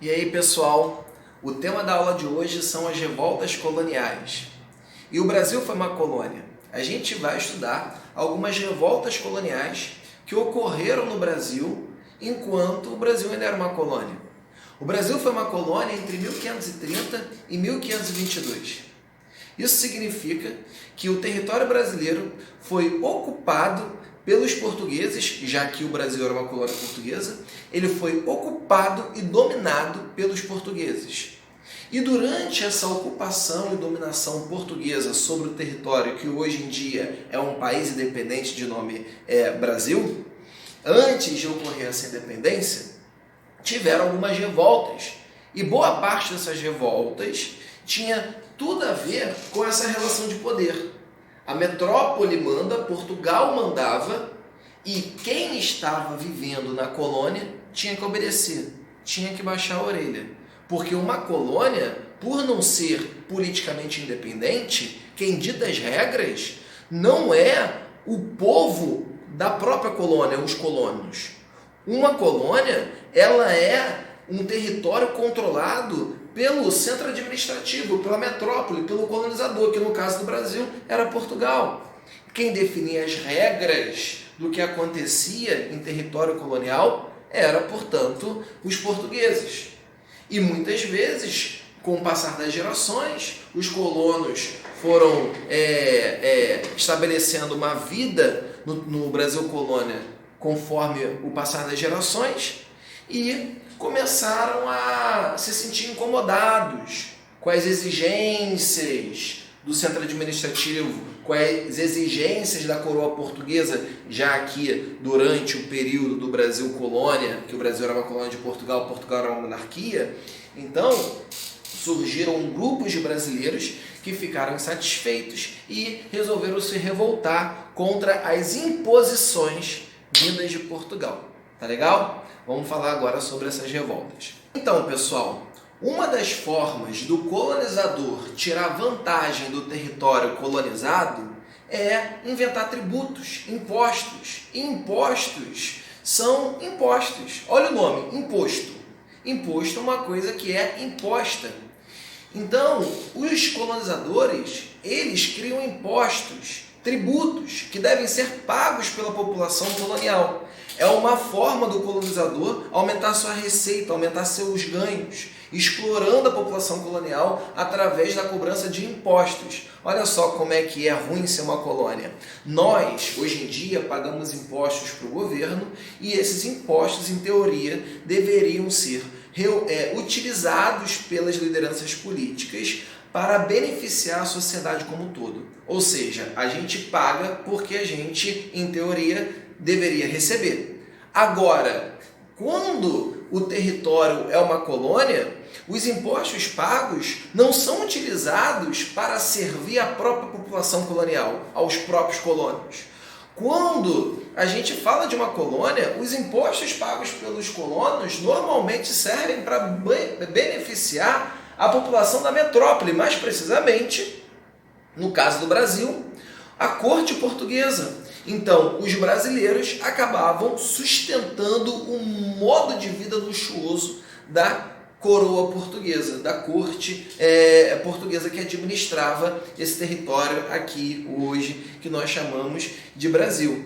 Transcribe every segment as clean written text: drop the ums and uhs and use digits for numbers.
E aí, pessoal, o tema da aula de hoje são as revoltas coloniais. E o Brasil foi uma colônia. A gente vai estudar algumas revoltas coloniais que ocorreram no Brasil enquanto o Brasil ainda era uma colônia. O Brasil foi uma colônia entre 1530 e 1522. Isso significa que o território brasileiro foi ocupado pelos portugueses, já que o Brasil era uma colônia portuguesa, ele foi ocupado e dominado pelos portugueses. E durante essa ocupação e dominação portuguesa sobre o território que hoje em dia é um país independente de nome Brasil, antes de ocorrer essa independência, tiveram algumas revoltas. E boa parte dessas revoltas tinha tudo a ver com essa relação de poder. A metrópole manda, Portugal mandava, e quem estava vivendo na colônia tinha que obedecer, tinha que baixar a orelha. Porque uma colônia, por não ser politicamente independente, quem dita as regras não é o povo da própria colônia, os colonos. Uma colônia, ela é um território controlado pelo centro administrativo, pela metrópole, pelo colonizador, que no caso do Brasil era Portugal. Quem definia as regras do que acontecia em território colonial era, portanto, os portugueses. E muitas vezes, com o passar das gerações, os colonos foram estabelecendo uma vida no Brasil colônia conforme o passar das gerações e começaram a se sentir incomodados com as exigências do centro administrativo, com as exigências da coroa portuguesa, já que durante o período do Brasil colônia, que o Brasil era uma colônia de Portugal, Portugal era uma monarquia, então surgiram grupos de brasileiros que ficaram insatisfeitos e resolveram se revoltar contra as imposições vindas de Portugal. Tá legal? Vamos falar agora sobre essas revoltas. Então, pessoal, uma das formas do colonizador tirar vantagem do território colonizado é inventar tributos, impostos. E impostos são impostos. Olha o nome, imposto. Imposto é uma coisa que é imposta. Então, os colonizadores, eles criam impostos, tributos, que devem ser pagos pela população colonial. É uma forma do colonizador aumentar sua receita, aumentar seus ganhos, explorando a população colonial através da cobrança de impostos. Olha só como é que é ruim ser uma colônia. Nós, hoje em dia, pagamos impostos para o governo e esses impostos, em teoria, deveriam ser utilizados pelas lideranças políticas para beneficiar a sociedade como um todo. Ou seja, a gente paga porque a gente, em teoria, deveria receber. Agora, quando o território é uma colônia, os impostos pagos não são utilizados para servir à própria população colonial, aos próprios colonos. Quando a gente fala de uma colônia, os impostos pagos pelos colonos normalmente servem para beneficiar a população da metrópole, mais precisamente, no caso do Brasil, a corte portuguesa. Então, os brasileiros acabavam sustentando um modo de vida luxuoso da coroa portuguesa, da corte portuguesa que administrava esse território aqui hoje, que nós chamamos de Brasil.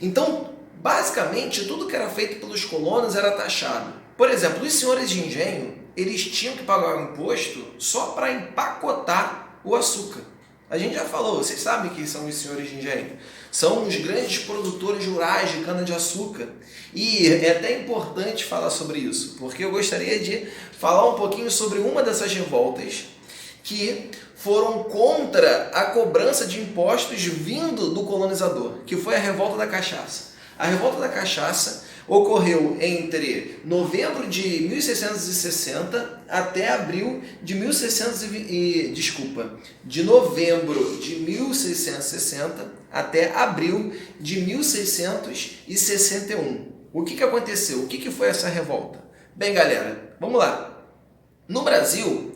Então, basicamente, tudo que era feito pelos colonos era taxado. Por exemplo, os senhores de engenho, eles tinham que pagar o imposto só para empacotar o açúcar. A gente já falou, vocês sabem quem são os senhores de engenho? São os grandes produtores rurais de cana-de-açúcar. E é até importante falar sobre isso, porque eu gostaria de falar um pouquinho sobre uma dessas revoltas que foram contra a cobrança de impostos vindo do colonizador, que foi a Revolta da Cachaça. A Revolta da Cachaça ocorreu entre novembro de 1660 até abril de de novembro de 1660 até abril de 1661. O que aconteceu? O que foi essa revolta? Bem, galera, vamos lá. No Brasil,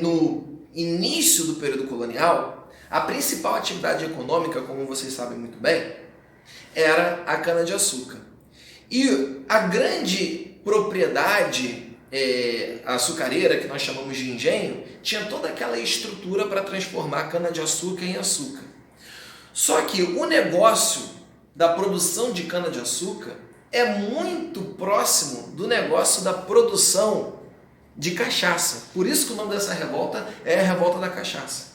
no início do período colonial, a principal atividade econômica, como vocês sabem muito bem, era a cana-de-açúcar. E a grande propriedade a açucareira, que nós chamamos de engenho, tinha toda aquela estrutura para transformar a cana-de-açúcar em açúcar. Só que o negócio da produção de cana-de-açúcar é muito próximo do negócio da produção de cachaça. Por isso que o nome dessa revolta é a Revolta da Cachaça.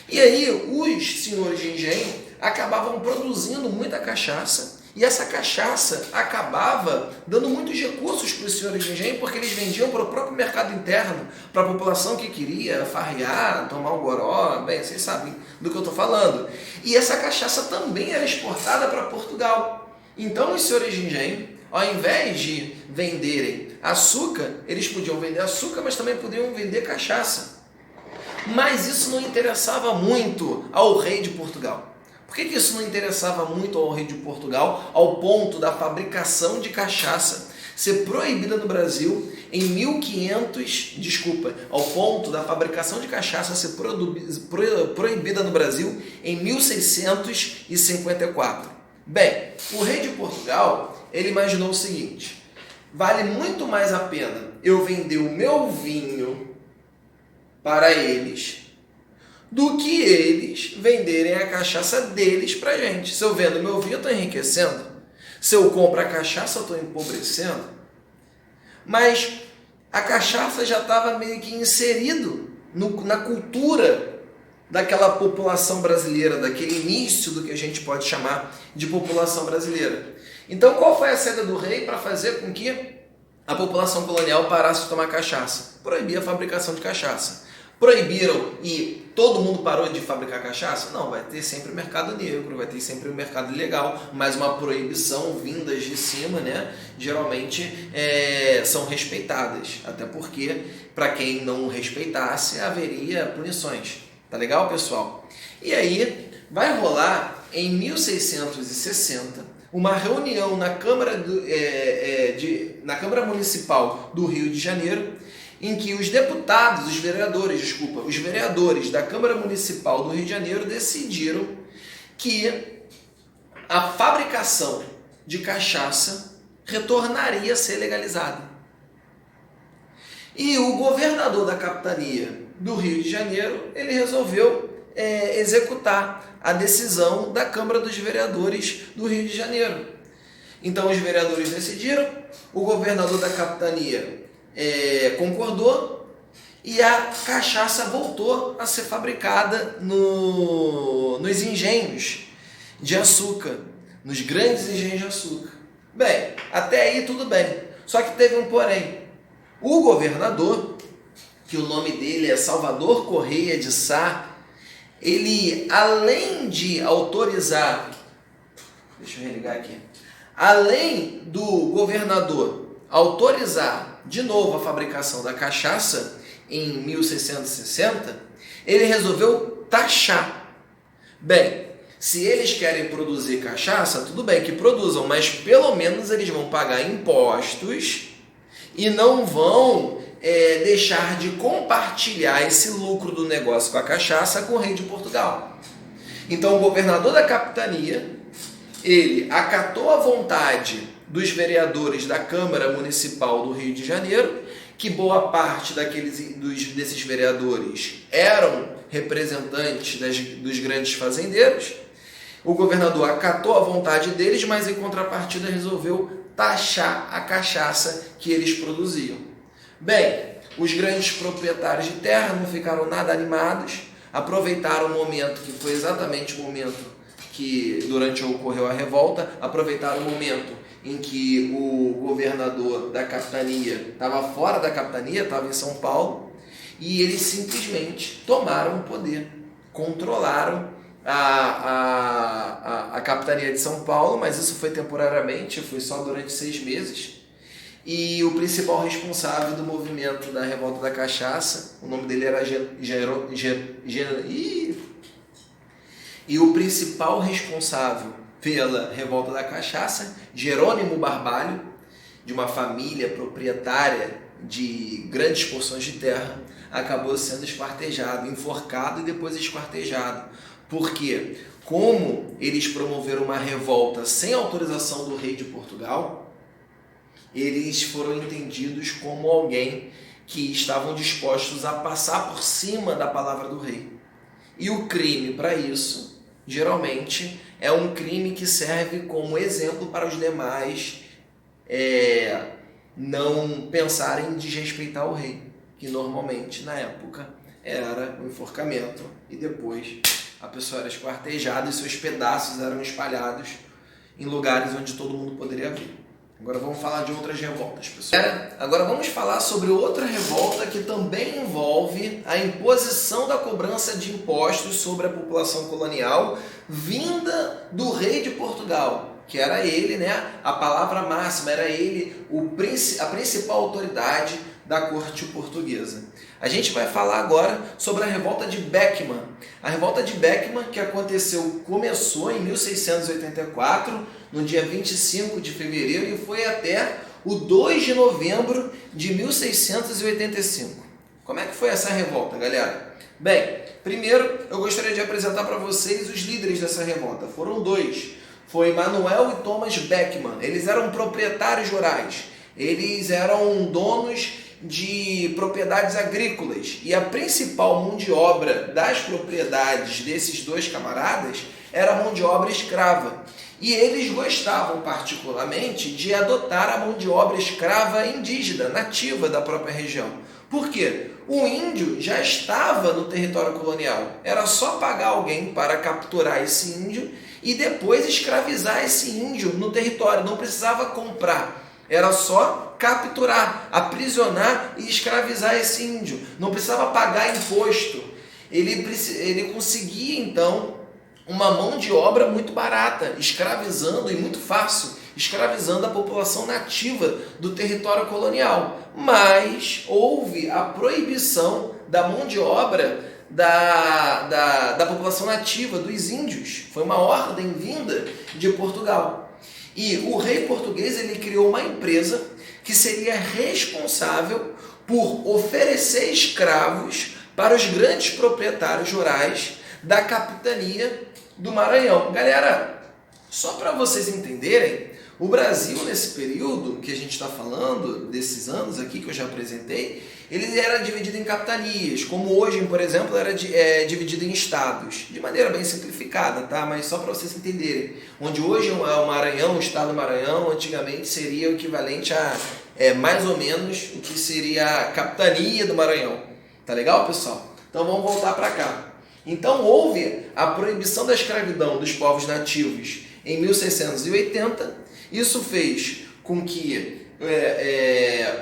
E aí os senhores de engenho acabavam produzindo muita cachaça, e essa cachaça acabava dando muitos recursos para os senhores de engenho, porque eles vendiam para o próprio mercado interno, para a população que queria farrear, tomar um goró, bem, vocês sabem do que eu estou falando. E essa cachaça também era exportada para Portugal. Então os senhores de engenho, ao invés de venderem açúcar, eles podiam vender açúcar, mas também podiam vender cachaça. Mas isso não interessava muito ao rei de Portugal. Por que isso não interessava muito ao rei de Portugal, ao ponto da fabricação de cachaça ser proibida no Brasil em 1500, ao ponto da fabricação de cachaça ser proibida no Brasil em 1654? Bem, o rei de Portugal, ele imaginou o seguinte: vale muito mais a pena eu vender o meu vinho para eles do que eles venderem a cachaça deles para a gente. Se eu vendo meu vinho, eu estou enriquecendo. Se eu compro a cachaça, eu estou empobrecendo. Mas a cachaça já estava meio que inserido na cultura daquela população brasileira, daquele início do que a gente pode chamar de população brasileira. Então, qual foi a saída do rei para fazer com que a população colonial parasse de tomar cachaça? Proibir a fabricação de cachaça. Proibiram e todo mundo parou de fabricar cachaça? Não, vai ter sempre o mercado negro, vai ter sempre o mercado ilegal, mas uma proibição vindas de cima, né, geralmente são respeitadas, até porque para quem não respeitasse haveria punições. Tá legal, pessoal? E aí vai rolar em 1660 uma reunião na Câmara Municipal do Rio de Janeiro, em que os vereadores da Câmara Municipal do Rio de Janeiro decidiram que a fabricação de cachaça retornaria a ser legalizada. E o governador da capitania do Rio de Janeiro, ele resolveu executar a decisão da Câmara dos Vereadores do Rio de Janeiro. Então os vereadores decidiram, o governador da capitania concordou e a cachaça voltou a ser fabricada nos engenhos de açúcar, nos grandes engenhos de açúcar. Bem, até aí tudo bem, só que teve um porém. O governador, que o nome dele é Salvador Correia de Sá, ele, além de autorizar, deixa eu religar aqui, além do governador autorizar de novo a fabricação da cachaça em 1660, ele resolveu taxar. Bem, se eles querem produzir cachaça, tudo bem que produzam, mas pelo menos eles vão pagar impostos e não vão deixar de compartilhar esse lucro do negócio com a cachaça com o rei de Portugal. Então o governador da capitania, ele acatou a vontade dos vereadores da Câmara Municipal do Rio de Janeiro, que boa parte desses vereadores eram representantes dos grandes fazendeiros. O governador acatou a vontade deles, mas em contrapartida resolveu taxar a cachaça que eles produziam. Bem, os grandes proprietários de terra não ficaram nada animados, aproveitaram o momento, que foi exatamente o momento que durante ocorreu a revolta, aproveitaram o momento em que o governador da capitania estava fora da capitania, estava em São Paulo, e eles simplesmente tomaram o poder, controlaram a capitania de São Paulo, mas isso foi temporariamente, foi só durante 6 meses, e o principal responsável do movimento da Revolta da Cachaça, o nome dele era e o principal responsável pela Revolta da Cachaça, Jerônimo Barbalho, de uma família proprietária de grandes porções de terra, acabou sendo esquartejado, enforcado e depois esquartejado. Porque, como eles promoveram uma revolta sem autorização do rei de Portugal, eles foram entendidos como alguém que estavam dispostos a passar por cima da palavra do rei. E o crime para isso, geralmente, é um crime que serve como exemplo para os demais não pensarem em desrespeitar o rei, que normalmente, na época, era o enforcamento, e depois a pessoa era esquartejada e seus pedaços eram espalhados em lugares onde todo mundo poderia ver. Agora vamos falar de outras revoltas, pessoal. Agora vamos falar sobre outra revolta que também envolve a imposição da cobrança de impostos sobre a população colonial vinda do rei de Portugal, que era ele, né, a palavra máxima, era ele a principal autoridade da corte portuguesa. A gente vai falar agora sobre a revolta de Beckman. A revolta de Beckman, que começou em 1684, no dia 25 de fevereiro, e foi até o 2 de novembro de 1685. Como é que foi essa revolta, galera? Bem, primeiro eu gostaria de apresentar para vocês os líderes dessa revolta. Foram dois. Foi Manuel e Thomas Beckman. Eles eram proprietários rurais. Eles eram donos de propriedades agrícolas, e a principal mão de obra das propriedades desses dois camaradas era a mão de obra escrava. E eles gostavam particularmente de adotar a mão de obra escrava indígena, nativa da própria região. Por quê? O índio já estava no território colonial. Era só pagar alguém para capturar esse índio e depois escravizar esse índio no território. Não precisava comprar. Era só capturar, aprisionar e escravizar esse índio. Não precisava pagar imposto. Ele conseguia, então, uma mão de obra muito barata, escravizando e muito fácil, escravizando a população nativa do território colonial. Mas houve a proibição da mão de obra da população nativa, dos índios. Foi uma ordem vinda de Portugal. E o rei português ele criou uma empresa que seria responsável por oferecer escravos para os grandes proprietários rurais da capitania do Maranhão. Galera, só para vocês entenderem, o Brasil nesse período que a gente está falando, desses anos aqui que eu já apresentei, ele era dividido em capitanias, como hoje, por exemplo, era dividido em estados, de maneira bem simplificada, tá? Mas só para vocês entenderem, onde hoje é o Maranhão, o estado do Maranhão, antigamente seria o equivalente a mais ou menos o que seria a capitania do Maranhão. Tá legal, pessoal? Então vamos voltar para cá. Então houve a proibição da escravidão dos povos nativos em 1680. Isso fez com que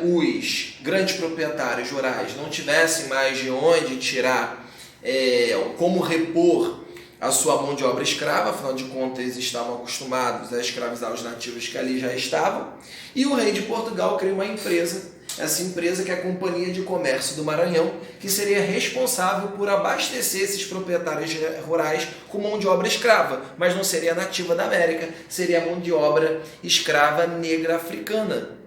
os grandes proprietários rurais não tivessem mais de onde tirar, como repor a sua mão de obra escrava, afinal de contas eles estavam acostumados a escravizar os nativos que ali já estavam, e o rei de Portugal criou uma empresa, essa empresa que é a Companhia de Comércio do Maranhão, que seria responsável por abastecer esses proprietários rurais com mão de obra escrava, mas não seria nativa da América, seria mão de obra escrava negra africana.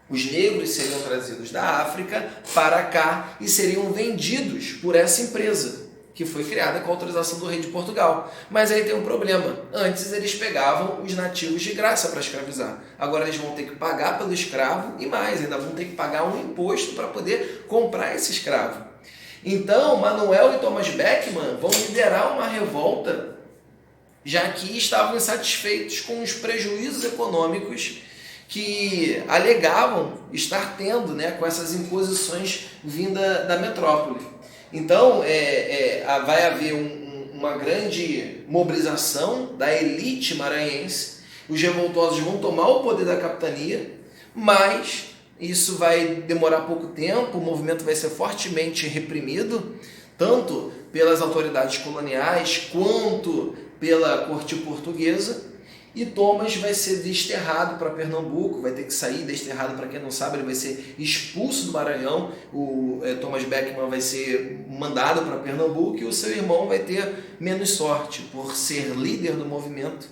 Os negros seriam trazidos da África para cá e seriam vendidos por essa empresa, que foi criada com a autorização do rei de Portugal. Mas aí tem um problema. Antes eles pegavam os nativos de graça para escravizar. Agora eles vão ter que pagar pelo escravo e mais, ainda vão ter que pagar um imposto para poder comprar esse escravo. Então, Manuel e Thomas Beckman vão liderar uma revolta, já que estavam insatisfeitos com os prejuízos econômicos que alegavam estar tendo, né, com essas imposições vindas da metrópole. Então, vai haver uma grande mobilização da elite maranhense, os revoltosos vão tomar o poder da capitania, mas isso vai demorar pouco tempo, o movimento vai ser fortemente reprimido, tanto pelas autoridades coloniais quanto pela corte portuguesa, e Thomas vai ser desterrado para Pernambuco, vai ter que sair desterrado, para quem não sabe, ele vai ser expulso do Maranhão, o Thomas Beckman vai ser mandado para Pernambuco e o seu irmão vai ter menos sorte, por ser líder do movimento,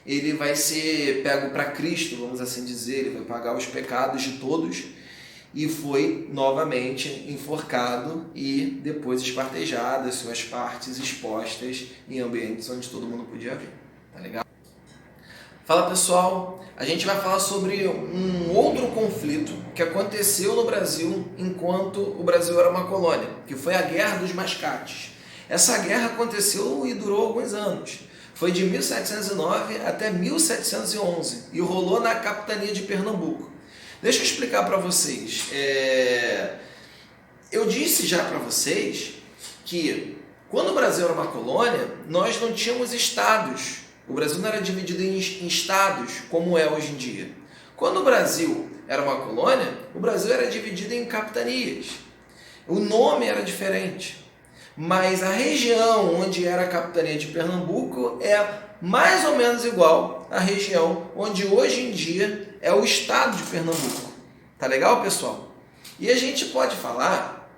ele vai ser pego para Cristo, vamos assim dizer, ele vai pagar os pecados de todos, e foi novamente enforcado e depois esquartejado, as suas partes expostas em ambientes onde todo mundo podia ver, tá legal? Fala pessoal, a gente vai falar sobre um outro conflito que aconteceu no Brasil enquanto o Brasil era uma colônia, que foi a Guerra dos Mascates. Essa guerra aconteceu e durou alguns anos. Foi de 1709 até 1711 e rolou na capitania de Pernambuco. Deixa eu explicar para vocês. Eu disse já para vocês que quando o Brasil era uma colônia, nós não tínhamos estados. O Brasil não era dividido em estados como é hoje em dia. Quando o Brasil era uma colônia, o Brasil era dividido em capitanias. O nome era diferente. Mas a região onde era a capitania de Pernambuco é mais ou menos igual à região onde hoje em dia é o estado de Pernambuco. Tá legal, pessoal? E a gente pode falar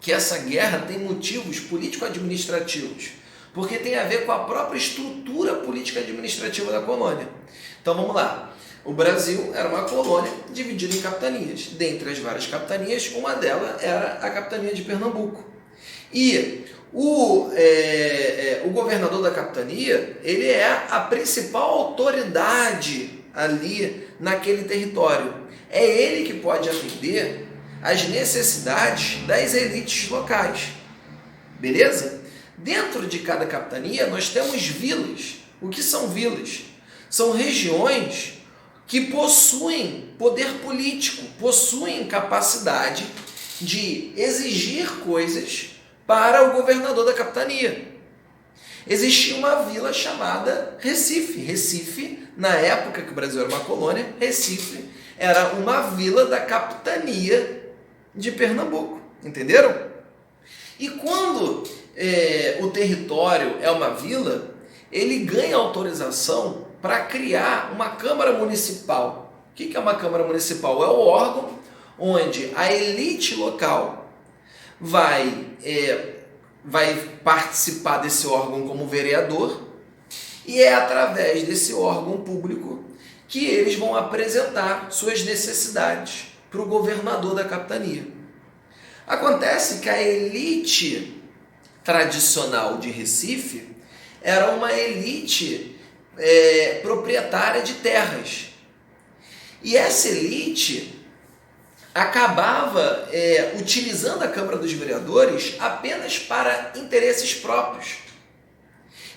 que essa guerra tem motivos político-administrativos, porque tem a ver com a própria estrutura política-administrativa da colônia. Então vamos lá. O Brasil era uma colônia dividida em capitanias. Dentre as várias capitanias, uma delas era a capitania de Pernambuco. E o governador da capitania, ele é a principal autoridade ali naquele território. É ele que pode atender às necessidades das elites locais. Beleza? Dentro de cada capitania, nós temos vilas. O que são vilas? São regiões que possuem poder político, possuem capacidade de exigir coisas para o governador da capitania. Existia uma vila chamada Recife. Recife, na época que o Brasil era uma colônia, Recife era uma vila da capitania de Pernambuco. Entenderam? E quando o território é uma vila, ele ganha autorização para criar uma Câmara Municipal. O que é uma Câmara Municipal? É o órgão onde a elite local vai participar desse órgão como vereador, e é através desse órgão público que eles vão apresentar suas necessidades para o governador da capitania. Acontece que a elite tradicional de Recife era uma elite proprietária de terras. E essa elite acabava utilizando a Câmara dos Vereadores apenas para interesses próprios.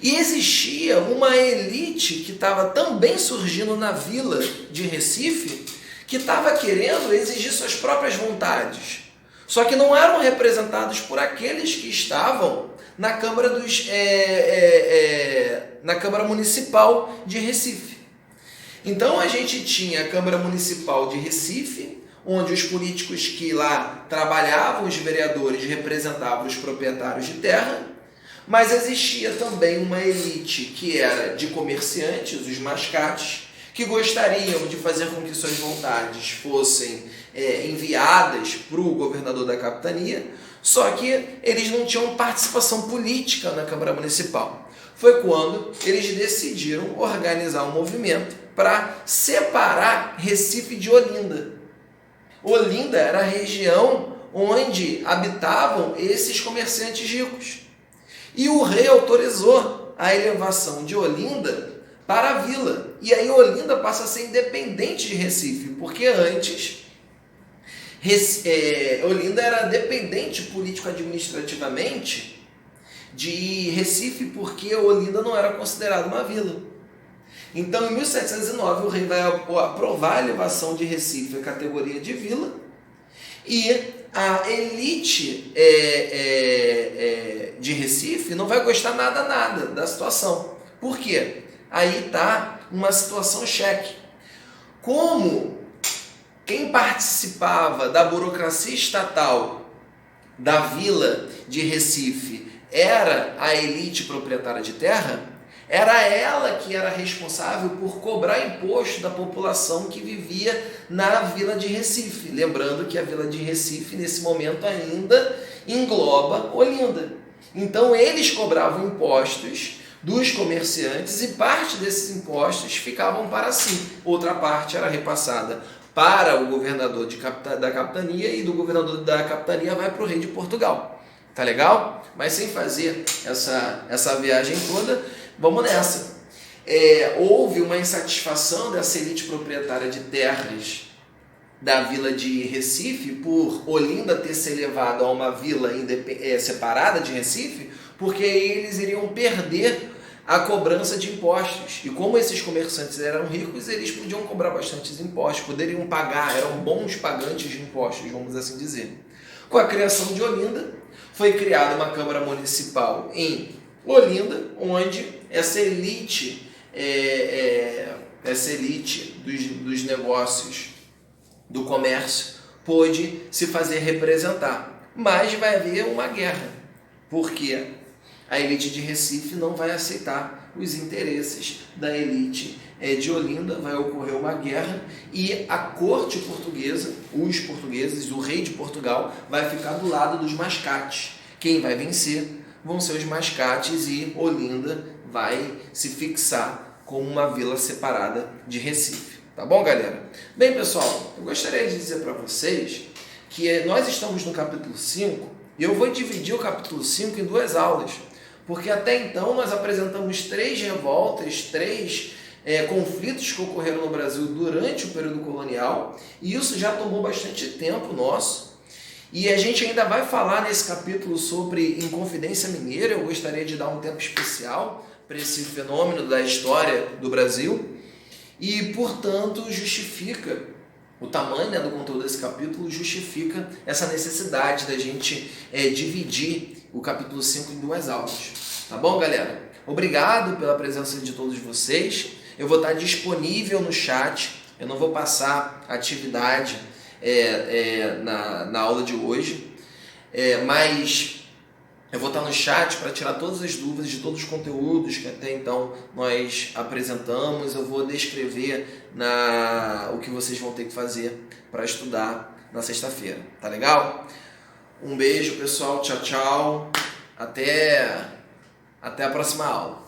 E existia uma elite que estava também surgindo na vila de Recife, que estava querendo exigir suas próprias vontades. Só que não eram representados por aqueles que estavam na Câmara, na Câmara Municipal de Recife. Então a gente tinha a Câmara Municipal de Recife, onde os políticos que lá trabalhavam, os vereadores, representavam os proprietários de terra, mas existia também uma elite que era de comerciantes, os mascates, que gostariam de fazer com que suas vontades fossem enviadas para o governador da capitania, só que eles não tinham participação política na Câmara Municipal. Foi quando eles decidiram organizar um movimento para separar Recife de Olinda. Olinda era a região onde habitavam esses comerciantes ricos. E o rei autorizou a elevação de Olinda para a vila. E aí Olinda passa a ser independente de Recife, porque antes Olinda era dependente político-administrativamente de Recife, porque Olinda não era considerada uma vila. Então, em 1709, o rei vai aprovar a elevação de Recife à categoria de vila, e a elite de Recife não vai gostar nada da situação. Por quê? Aí está uma situação cheque. Como quem participava da burocracia estatal da vila de Recife era a elite proprietária de terra, era ela que era responsável por cobrar imposto da população que vivia na vila de Recife. Lembrando que a vila de Recife, nesse momento, ainda engloba Olinda. Então, eles cobravam impostos dos comerciantes e parte desses impostos ficavam para si. Outra parte era repassada para o governador da capitania, e do governador da capitania vai para o rei de Portugal. Tá legal? Mas sem fazer essa viagem toda, vamos nessa. houve uma insatisfação dessa elite proprietária de terras da vila de Recife por Olinda ter se elevado a uma vila separada de Recife, porque eles iriam perder a cobrança de impostos. E como esses comerciantes eram ricos, eles podiam cobrar bastantes impostos, poderiam pagar, eram bons pagantes de impostos, vamos assim dizer. Com a criação de Olinda, foi criada uma Câmara Municipal em Olinda, onde essa elite dos negócios, do comércio, pôde se fazer representar. Mas vai haver uma guerra, porque a elite de Recife não vai aceitar os interesses da elite de Olinda, vai ocorrer uma guerra e a corte portuguesa, os portugueses, o rei de Portugal, vai ficar do lado dos mascates. Quem vai vencer vão ser os mascates e Olinda vai se fixar como uma vila separada de Recife. Tá bom, galera? Bem, pessoal, eu gostaria de dizer para vocês que nós estamos no capítulo 5 e eu vou dividir o capítulo 5 em 2 aulas, porque até então nós apresentamos 3 revoltas, 3 conflitos que ocorreram no Brasil durante o período colonial, e isso já tomou bastante tempo nosso. E a gente ainda vai falar nesse capítulo sobre Inconfidência Mineira. Eu gostaria de dar um tempo especial para esse fenômeno da história do Brasil. E, portanto, justifica o tamanho do conteúdo desse capítulo, justifica essa necessidade da gente dividir o capítulo 5 em 2 aulas. Tá bom, galera? Obrigado pela presença de todos vocês. Eu vou estar disponível no chat, eu não vou passar atividade na aula de hoje, mas eu vou estar no chat para tirar todas as dúvidas de todos os conteúdos que até então nós apresentamos. Eu vou descrever o que vocês vão ter que fazer para estudar na sexta-feira. Tá legal? Um beijo, pessoal. Tchau, tchau. Até a próxima aula.